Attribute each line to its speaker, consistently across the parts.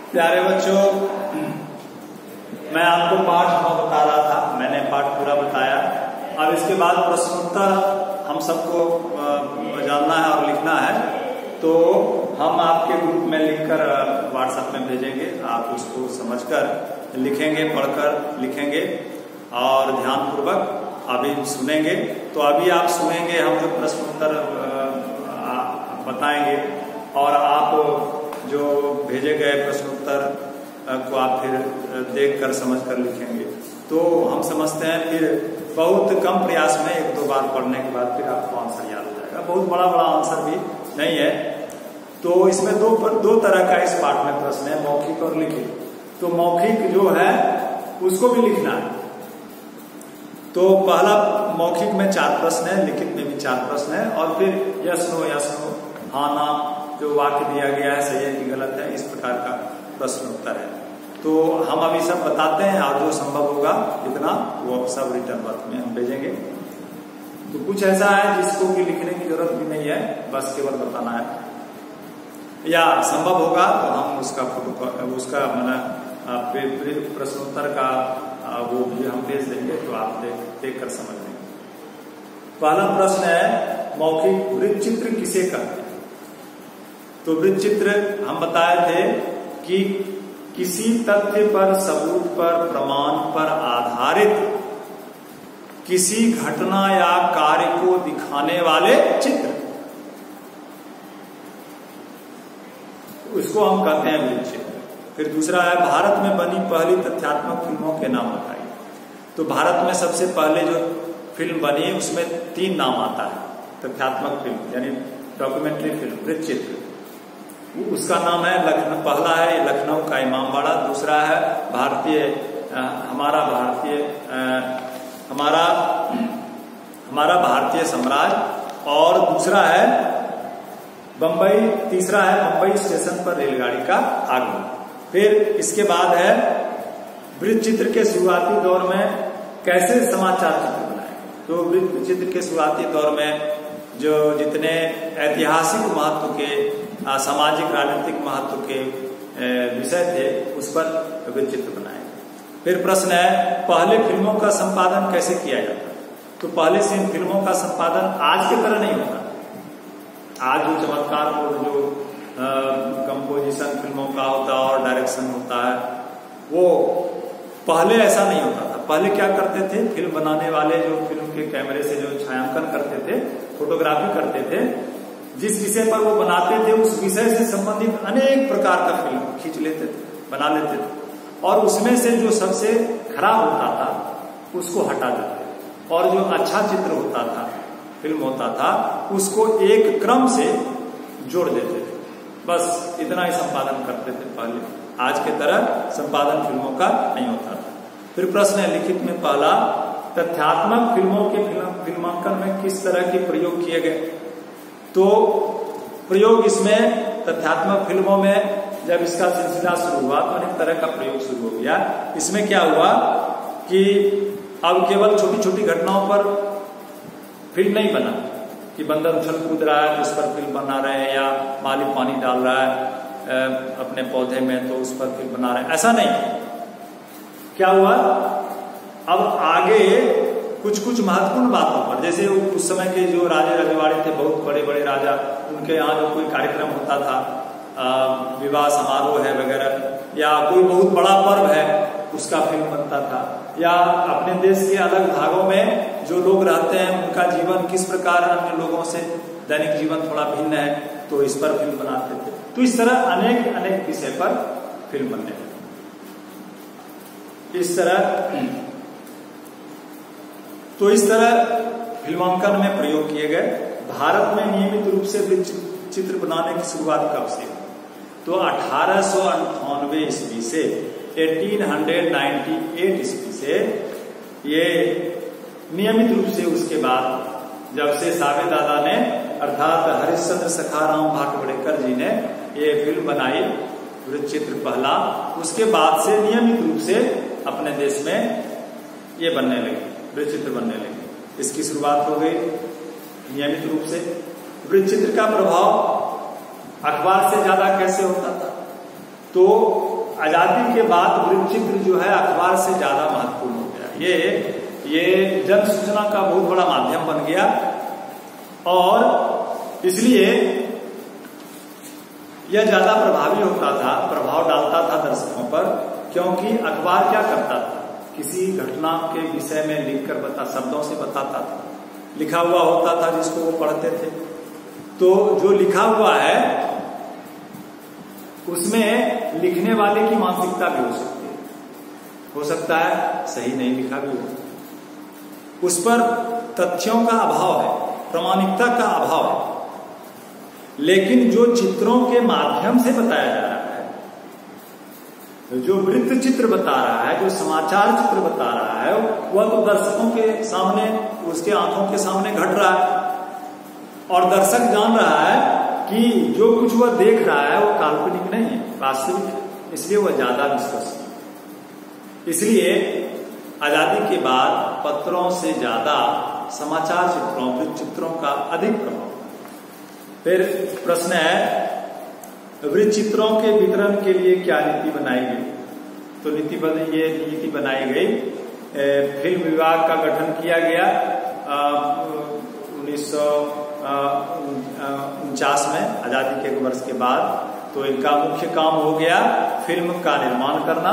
Speaker 1: प्यारे बच्चों, मैं आपको पाठ 9 बता रहा था, मैंने पाठ पूरा बताया। अब इसके बाद प्रश्नोत्तर हम सबको जानना है और लिखना है, तो हम आपके ग्रुप में लिखकर व्हाट्सएप में भेजेंगे। आप उसको समझकर लिखेंगे, पढ़कर लिखेंगे और ध्यानपूर्वक अभी सुनेंगे। तो अभी आप सुनेंगे, हम जो प्रश्नोत्तर बताएंगे और आप जो भेजे गए प्रश्नोत्तर को आप फिर देखकर समझकर लिखेंगे। तो हम समझते हैं फिर बहुत कम प्रयास में 1-2 बार पढ़ने के बाद फिर आपको आंसर याद हो जाएगा। बहुत बड़ा आंसर भी नहीं है। तो इसमें दो तरह का इस पाठ में प्रश्न है, मौखिक और लिखित। तो मौखिक जो है उसको भी लिखना है। तो पहला मौखिक में 4 प्रश्न है, लिखित में भी 4 प्रश्न है और फिर यस नो, हाँ ना, जो वाक्य दिया गया है सही है कि गलत है, इस प्रकार का प्रश्न उत्तर है। तो हम अभी सब बताते हैं और जो संभव होगा इतना वो सब रिटर्न वर्क में हम भेजेंगे। तो कुछ ऐसा है जिसको कि लिखने की जरूरत भी नहीं है, बस केवल बताना है। या संभव होगा तो हम उसका प्रश्नोत्तर का वो भी हम भेज देंगे, तो आप देख कर समझ लेंगे। पहला प्रश्न है, मौखिक वृत्तचित्र किसे कहते हैं? तो वृत्तचित्र हम बताए थे कि किसी तथ्य पर, सबूत पर, प्रमाण पर आधारित किसी घटना या कार्य को दिखाने वाले चित्र, उसको हम कहते हैं वृत्तचित्र। फिर दूसरा है, भारत में बनी पहली तथ्यात्मक फिल्मों के नाम बताइए। तो भारत में सबसे पहले जो फिल्म बनी उसमें 3 नाम आता है। तथ्यात्मक फिल्म यानी डॉक्यूमेंट्री फिल्म, वृत्तचित्र, उसका नाम है लखनऊ। पहला है लखनऊ का इमामबाड़ा, दूसरा है हमारा भारतीय साम्राज्य और दूसरा है बंबई, तीसरा है बंबई स्टेशन पर रेलगाड़ी का आगमन। फिर इसके बाद है वृत्तचित्र के शुरुआती दौर में कैसे समाचार चित्र बनाए। तो वृत्तचित्र के शुरुआती दौर में जो जितने ऐतिहासिक महत्व के, सामाजिक राजनीतिक महत्व के विषय थे उस पर वृत्तचित्र बनाए। फिर प्रश्न है, पहले फिल्मों का संपादन कैसे किया जाता? तो पहले से इन फिल्मों का संपादन आज की तरह नहीं होता। आज जो चमत्कार जो कंपोजिशन फिल्मों का होता है और डायरेक्शन होता है, वो पहले ऐसा नहीं होता था। पहले क्या करते थे, फिल्म बनाने वाले जो फिल्म के कैमरे से जो छायांकन करते थे, फोटोग्राफी करते थे, जिस विषय पर वो बनाते थे उस विषय से संबंधित अनेक प्रकार का फिल्म खींच लेते थे, बना लेते थे और उसमें से जो सबसे खराब होता था उसको हटा देते और जो अच्छा चित्र होता था, फिल्म होता था, उसको एक क्रम से जोड़ देते थे। बस इतना ही संपादन करते थे पहले। आज के तरह संपादन फिल्मों का नहीं होता था। फिर प्रश्न है, लिखित में पहला, तथ्यात्मक फिल्मों के फिल्मांकन में किस तरह के प्रयोग किए गए? तो प्रयोग इसमें तथ्यात्मक फिल्मों में जब इसका सिलसिला शुरू हुआ तो अनेक तरह का प्रयोग शुरू हो गया। इसमें क्या हुआ कि अब केवल छोटी छोटी घटनाओं पर फिल्म नहीं बना कि बंदर उछल कूद रहा है उस पर फिल्म बना रहे हैं, या माली पानी डाल रहा है अपने पौधे में तो उस पर फिल्म बना रहे हैं, ऐसा नहीं। क्या हुआ, अब आगे कुछ महत्वपूर्ण बातों पर, जैसे उस समय के जो राजे रजवाड़े थे, बहुत बड़े बड़े राजा, उनके यहाँ जो कोई कार्यक्रम होता था, विवाह समारोह है वगैरह, या कोई बहुत बड़ा पर्व है उसका फिल्म बनता था, या अपने देश के अलग भागों में जो लोग रहते हैं उनका जीवन किस प्रकार अन्य लोगों से दैनिक जीवन थोड़ा भिन्न है, तो इस पर फिल्म बनाते थे। तो इस तरह अनेक विषय पर फिल्म बनने लगी। इस तरह फिल्मांकन में प्रयोग किए गए। भारत में नियमित रूप से वृत्तचित्र बनाने की शुरुआत कब से? तो 1898 ईस्वी से 1898 ईस्वी से ये नियमित रूप से, उसके बाद जब से सावे दादा ने अर्थात हरिश्चंद्र सखाराम भाटवड़ेकर जी ने ये फिल्म बनाई वृत्तचित्र पहला, उसके बाद से नियमित रूप से अपने देश में ये बनने लगे, वृत्तचित्र बनने लगे। इसकी शुरुआत हो गई नियमित रूप से। वृत्तचित्र का प्रभाव अखबार से ज्यादा कैसे होता था? तो आजादी के बाद वृत्तचित्र जो है अखबार से ज्यादा महत्वपूर्ण हो गया। ये जन सूचना का बहुत बड़ा माध्यम बन गया और इसलिए यह ज्यादा प्रभावी होता था, प्रभाव डालता था दर्शकों पर, क्योंकि अखबार क्या करता था, किसी घटना के विषय में लिखकर शब्दों से बताता था, लिखा हुआ होता था जिसको वो पढ़ते थे। तो जो लिखा हुआ है उसमें लिखने वाले की मानसिकता भी हो सकता है सही नहीं लिखा भी हो, उस पर तथ्यों का अभाव है, प्रामाणिकता का अभाव है। लेकिन जो चित्रों के माध्यम से बताया जा रहा है, जो वृत्त चित्र बता रहा है, जो समाचार चित्र बता रहा है, वह तो दर्शकों के सामने, उसके आंखों के सामने घट रहा है और दर्शक जान रहा है कि जो कुछ वह देख रहा है वो काल्पनिक नहीं है, वास्तविक है, इसलिए वह ज्यादा विश्वसनीय। इसलिए आजादी के बाद पत्रों से ज्यादा समाचार चित्रों, वृत्त चित्रों का अधिक प्रभाव। फिर प्रश्न है, वृत्त चित्रों के वितरण के लिए क्या नीति बनाई गई? तो ये नीति बनाई गई, फिल्म विभाग का गठन किया गया 1949 में, आजादी के 1 वर्ष के बाद। तो इनका मुख्य काम हो गया फिल्म का निर्माण करना,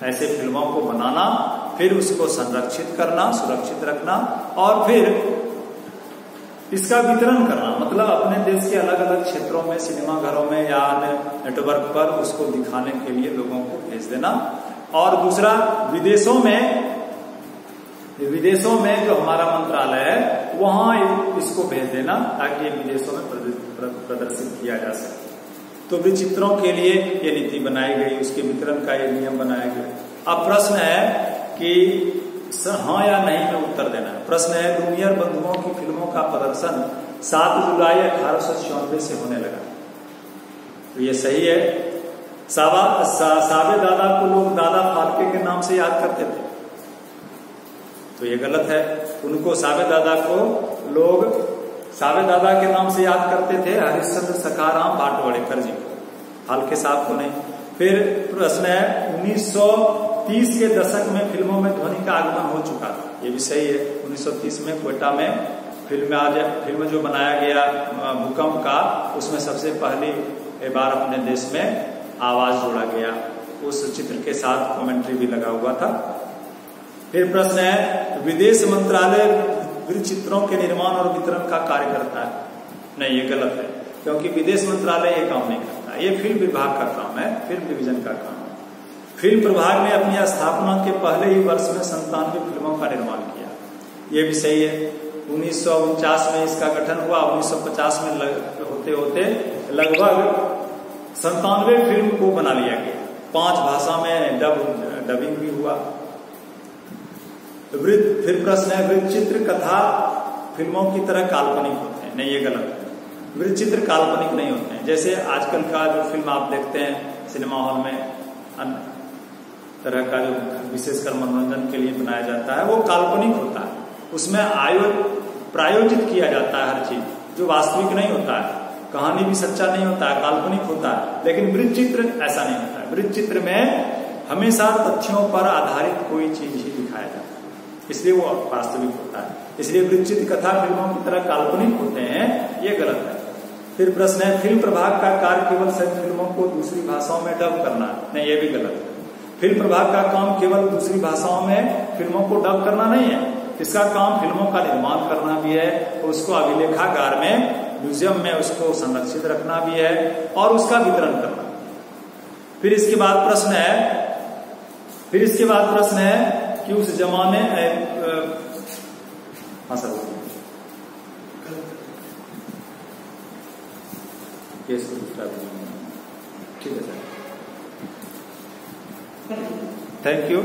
Speaker 1: ऐसे फिल्मों को बनाना, फिर उसको संरक्षित करना, सुरक्षित रखना और फिर इसका वितरण करना, मतलब अपने देश के अलग अलग क्षेत्रों में, सिनेमा घरों में या अन्य नेटवर्क पर उसको दिखाने के लिए लोगों को भेज देना। और दूसरा, विदेशों में जो हमारा मंत्रालय है वहां इसको भेज देना ताकि विदेशों में प्रदर्शित किया जा सके। तो वृत्त चित्रों के लिए ये नीति बनाई गई, उसके वितरण का ये नियम बनाया गया। अब प्रश्न है कि हाँ या नहीं में उत्तर देना है। प्रश्न है, लुमियर बंधुओं की फिल्मों का प्रदर्शन 7 जुलाई 1896 से होने लगा। तो ये सही है। सावे दादा को लोग दादा फाल्के के नाम से याद करते थे, तो ये गलत है। उनको सावे दादा को लोग सावे दादा के नाम से याद करते थे, हरिश्चंद्र सखाराम भाटवड़ेकर जी को, फाल्के साहब को नहीं। फिर प्रश्न है, 1930 के दशक में फिल्मों में ध्वनि का आगमन हो चुका था, ये भी सही है। 1930 में क्वेटा में फिल्म जो बनाया गया भूकंप का, उसमें सबसे पहली बार अपने देश में आवाज जोड़ा गया, उस चित्र के साथ कमेंट्री भी लगा हुआ था। फिर प्रश्न है, विदेश मंत्रालय वृत्त चित्रों के निर्माण और वितरण का कार्य करता है? नहीं, ये गलत है, क्योंकि विदेश मंत्रालय ये काम नहीं करता, ये फिल्म विभाग का काम है, फिल्म डिवीजन का काम है। फिल्म प्रभाग ने अपनी स्थापना के पहले ही वर्ष में 97 फिल्मों का निर्माण किया, ये भी सही है। 1949 में इसका गठन हुआ, 1950 में होते होते लगभग 97 फिल्म को बना लिया गया, 5 भाषा में डबिंग भी हुआ। फिर प्रश्न है, वृत्त चित्र कथा फिल्मों की तरह काल्पनिक होते हैं? नहीं, ये गलत है। वृत्त चित्र काल्पनिक नहीं होते हैं। जैसे आजकल का जो फिल्म आप देखते हैं सिनेमा हॉल में, अन्य तरह का जो विशेषकर मनोरंजन के लिए बनाया जाता है, वो काल्पनिक होता है, उसमें प्रायोजित किया जाता है हर चीज, जो वास्तविक नहीं होता है, कहानी भी सच्चा नहीं होता है, काल्पनिक होता है। लेकिन वृत्त चित्र ऐसा नहीं होता है। वृत्त चित्र में हमेशा तथ्यों पर आधारित कोई चीज ही दिखाया जाता है, इसलिए वो वास्तविक होता है। इसलिए वृत्त चित्र कथा फिल्मों की तरह काल्पनिक होते हैं, ये गलत है। फिर प्रश्न है, फिल्म प्रभाग का कार्य केवल सभी फिल्मों को दूसरी भाषाओं में डब करना? नहीं, ये भी गलत है। फिल्म प्रभाग का काम केवल दूसरी भाषाओं में फिल्मों को डब करना नहीं है, इसका काम फिल्मों का निर्माण करना भी है, उसको अभिलेखागार में, म्यूजियम में उसको संरक्षित रखना भी है और उसका वितरण करना। फिर इसके बाद प्रश्न है कि उस जमाने हाँ सर, ठीक है सर, थैंक यू।